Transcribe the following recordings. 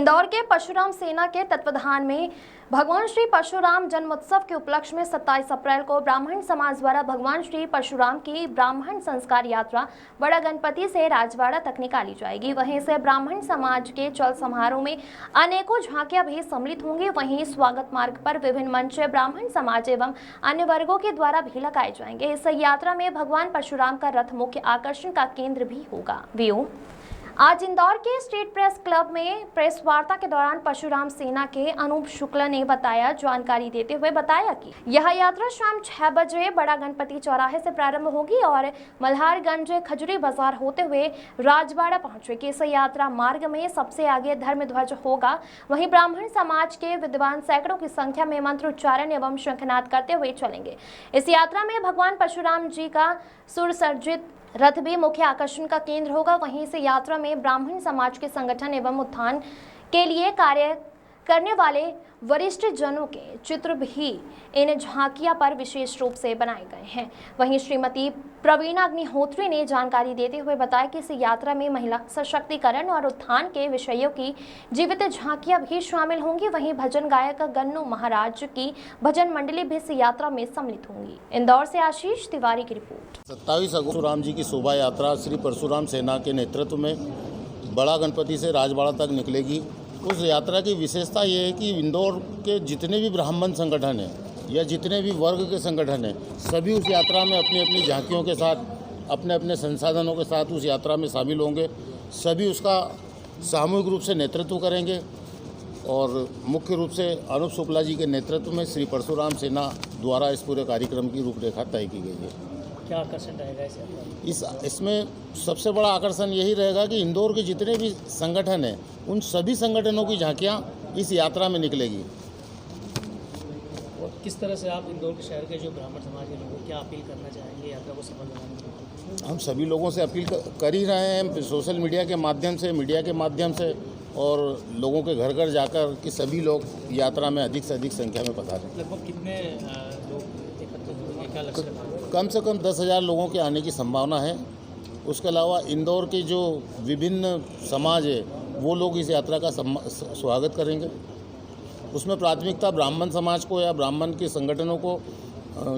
इंदौर के परशुराम सेना के तत्वाधान में भगवान श्री परशुराम जन्मोत्सव के उपलक्ष्य में 27 अप्रैल को ब्राह्मण समाज द्वारा भगवान श्री परशुराम की ब्राह्मण संस्कार यात्रा बड़ा गणपति से राजवाड़ा तक निकाली जाएगी। वहीं से ब्राह्मण समाज के चल समारोह में अनेकों झांकियां भी सम्मिलित होंगी। वहीं स्वागत मार्ग पर विभिन्न मंच ब्राह्मण समाज एवं अन्य वर्गों के द्वारा भी लगाए जाएंगे। इस यात्रा में भगवान परशुराम का रथ मुख्य आकर्षण का केंद्र भी होगा। व्यू आज इंदौर के स्टेट प्रेस क्लब में प्रेस वार्ता के दौरान परशुराम सेना के अनूप शुक्ला ने जानकारी देते हुए बताया कि यह यात्रा शाम 6 बजे बड़ा गणपति चौराहे से प्रारंभ होगी और मल्हारगंज खजुरी बाजार होते हुए राजवाड़ा पहुंचेगी। इस यात्रा मार्ग में सबसे आगे धर्म ध्वज होगा। वहीं ब्राह्मण समाज के विद्वान सैकड़ों की संख्या में मंत्र उच्चारण एवं शंखनाद करते हुए चलेंगे। इस यात्रा में भगवान परशुराम जी का सुरसज्जित रथ भी मुख्य आकर्षण का केंद्र होगा। वहीं से यात्रा में ब्राह्मण समाज के संगठन एवं उत्थान के लिए कार्य करने वाले वरिष्ठ जनों के चित्र भी इन झांकियां पर विशेष रूप से बनाए गए हैं। वहीं श्रीमती प्रवीणा अग्निहोत्री ने जानकारी देते हुए बताया कि इस यात्रा में महिला सशक्तिकरण और उत्थान के विषयों की जीवित झांकियां भी शामिल होंगी। वहीं भजन गायक गन्नू महाराज की भजन मंडली भी इस यात्रा में सम्मिलित होंगी। इंदौर से आशीष तिवारी की रिपोर्ट। 27 अगस्त परशुराम जी की शोभा यात्रा श्री परशुराम सेना के नेतृत्व में बड़ा गणपति से राजवाड़ा तक निकलेगी। उस यात्रा की विशेषता ये है कि इंदौर के जितने भी ब्राह्मण संगठन हैं या जितने भी वर्ग के संगठन हैं, सभी उस यात्रा में अपनी अपनी झांकियों के साथ, अपने अपने संसाधनों के साथ उस यात्रा में शामिल होंगे। सभी उसका सामूहिक रूप से नेतृत्व करेंगे और मुख्य रूप से अनूप शुक्ला जी के नेतृत्व में श्री परशुराम सेना द्वारा इस पूरे कार्यक्रम की रूपरेखा तय की गई है। क्या आकर्षण रहेगा इसमें सबसे बड़ा आकर्षण यही रहेगा कि इंदौर के जितने भी संगठन हैं, उन सभी संगठनों की झांकियां इस यात्रा में निकलेगी। और किस तरह से आप इंदौर के शहर के जो ब्राह्मण समाज के लोगों क्या अपील करना चाहेंगे यात्रा को सफल बनाने के? हम सभी लोगों से अपील कर ही रहे हैं, सोशल मीडिया के माध्यम से, मीडिया के माध्यम से और लोगों के घर घर जाकर कि सभी लोग यात्रा में अधिक से अधिक संख्या में पधारें। लगभग कितने लोग एकत्रित होंगे, क्या लक्ष्य है? कम से कम 10,000 लोगों के आने की संभावना है। उसके अलावा इंदौर के जो विभिन्न समाज है वो लोग इस यात्रा का स्वागत करेंगे। उसमें प्राथमिकता ब्राह्मण समाज को या ब्राह्मण के संगठनों को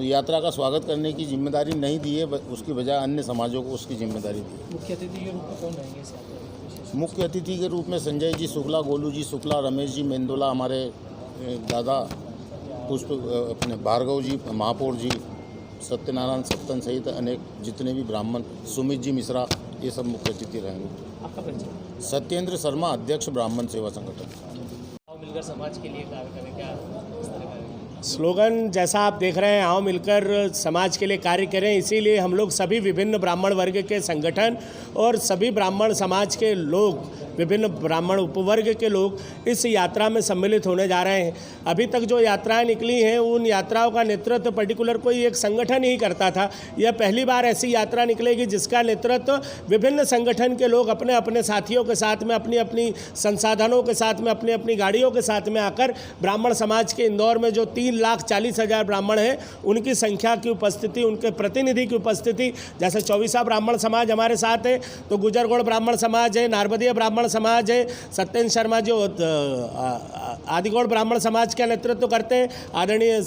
यात्रा का स्वागत करने की जिम्मेदारी नहीं दी है, उसकी बजाय अन्य समाजों को उसकी जिम्मेदारी दी है। मुख्य अतिथि के रूप में कौन रहेंगे इस यात्रा में? मुख्य अतिथि के रूप में संजय जी शुक्ला, गोलू जी शुक्ला, रमेश जी मेंदोला, हमारे दादा पुष्प अपने भार्गव जी महापौर जी, सत्यनारायण सत्तन सहित अनेक जितने भी ब्राह्मण, सुमित जी मिश्रा, ये सब मुख्य अतिथि रहेंगे। आपका परिचय? सत्येंद्र शर्मा, अध्यक्ष ब्राह्मण सेवा संगठन। मिलकर समाज के लिए कार्य करें, क्या इस तरह का स्लोगन जैसा आप देख रहे हैं, आओ मिलकर समाज के लिए कार्य करें। इसीलिए हम लोग सभी विभिन्न ब्राह्मण वर्ग के संगठन और सभी ब्राह्मण समाज के लोग, विभिन्न ब्राह्मण उपवर्ग के लोग इस यात्रा में सम्मिलित होने जा रहे हैं। अभी तक जो यात्राएं निकली हैं, उन यात्राओं का नेतृत्व पर्टिकुलर कोई एक संगठन ही करता था। यह पहली बार ऐसी यात्रा निकलेगी जिसका नेतृत्व विभिन्न संगठन के लोग अपने अपने साथियों के साथ में, अपनी अपनी संसाधनों के साथ में, अपनी अपनी गाड़ियों के साथ में आकर ब्राह्मण समाज के इंदौर में जो 3,40,000 ब्राह्मण हैं, उनकी संख्या की उपस्थिति, उनके प्रतिनिधि की उपस्थिति, जैसे चौबीसा ब्राह्मण समाज हमारे साथ है, तो गुजरगौड़ ब्राह्मण समाज है, नारबदिया ब्राह्मण समाज है, सत्येंद्र शर्मा जो आदिगौड़ ब्राह्मण समाज का नेतृत्व करते हैं, आदरणीय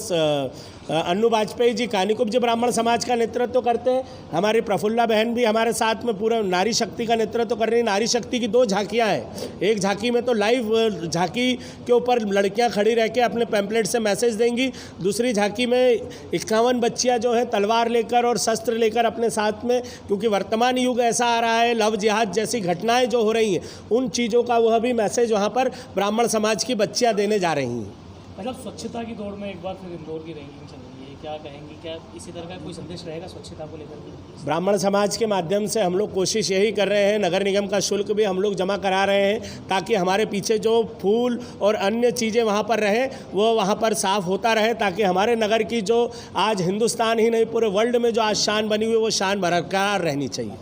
अन्नू वाजपेयी जी कानीकुब्ज ब्राह्मण समाज का नेतृत्व करते हैं, हमारी प्रफुल्ला बहन भी हमारे साथ में पूरा नारी शक्ति का नेतृत्व कर रही है। नारी शक्ति की 2 झांकियां हैं। एक झांकी में तो लाइव झांकी के ऊपर लड़कियां खड़ी रह के अपने पैम्पलेट से मैसेज देंगी। दूसरी झांकी में 51 बच्चियां जो हैं तलवार लेकर और शस्त्र लेकर अपने साथ में, क्योंकि वर्तमान युग ऐसा आ रहा है, लव जिहाद जैसी घटनाएं जो हो रही हैं, उन चीज़ों का वह भी मैसेज वहाँ पर ब्राह्मण समाज की बच्चियाँ देने जा रही हैं। मतलब स्वच्छता की दौड़ में एक बार फिर इंदौर की रैंकिंग चल रही है, क्या कहेंगे? क्या इसी तरह का कोई संदेश रहेगा स्वच्छता को लेकर? ब्राह्मण समाज के माध्यम से हम लोग कोशिश यही कर रहे हैं, नगर निगम का शुल्क भी हम लोग जमा करा रहे हैं ताकि हमारे पीछे जो फूल और अन्य चीज़ें वहाँ पर रहें वो वहाँ पर साफ़ होता रहे, ताकि हमारे नगर की जो आज हिंदुस्तान ही नहीं पूरे वर्ल्ड में जो आज शान बनी हुई है वो शान बरकरार रहनी चाहिए।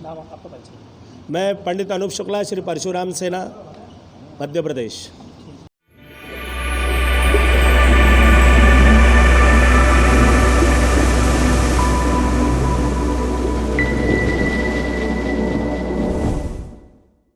नाम आपका परिचय? मैं पंडित अनूप शुक्ला, श्री परशुराम सेना, मध्य प्रदेश।